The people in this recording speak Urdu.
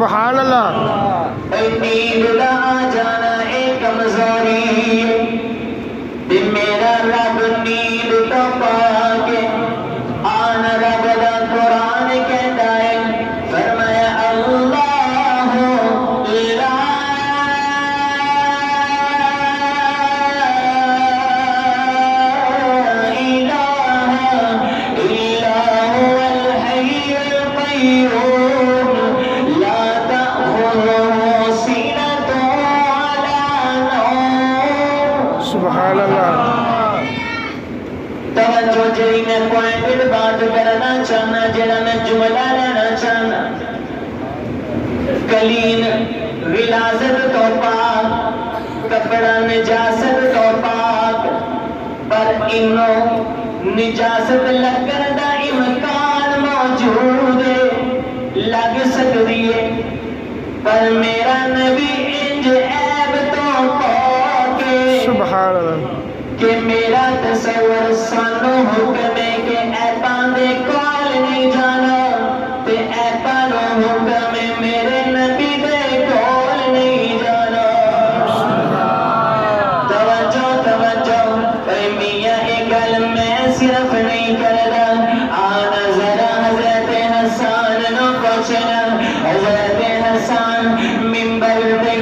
سبحان اللہ. نیند دا آ جانا اے کمزوری تے میرا رب نیند تو پا کے آن رب دا قرآن کہتا ہے فرمایا اللہ لا سبحان اللہ. توجہ جی میں پوائنٹڈ بات کرنا چاہنا جڑا میں جملہ لینا چاہنا کلین غلاظت تو پاک کپڑا نجاست تو پاک پر انہوں نجاست لگن دا امکان موجود ہے لگ سکتی ہے پر میرا نبی انج عیب تو پاک ہے سبحان اللہ. کہ میرا تصور سانو حکم ہے کہ ایپان دے کال نہیں جانا تے ایپان حکم ہے میرے نبی دے کال نہیں جانا. توجہ توجہ اے میاں ایک گل میں صرف نہیں کردا آنا ذرا حضرت حسان نو پوچھنا حضرت حسان منبر پہ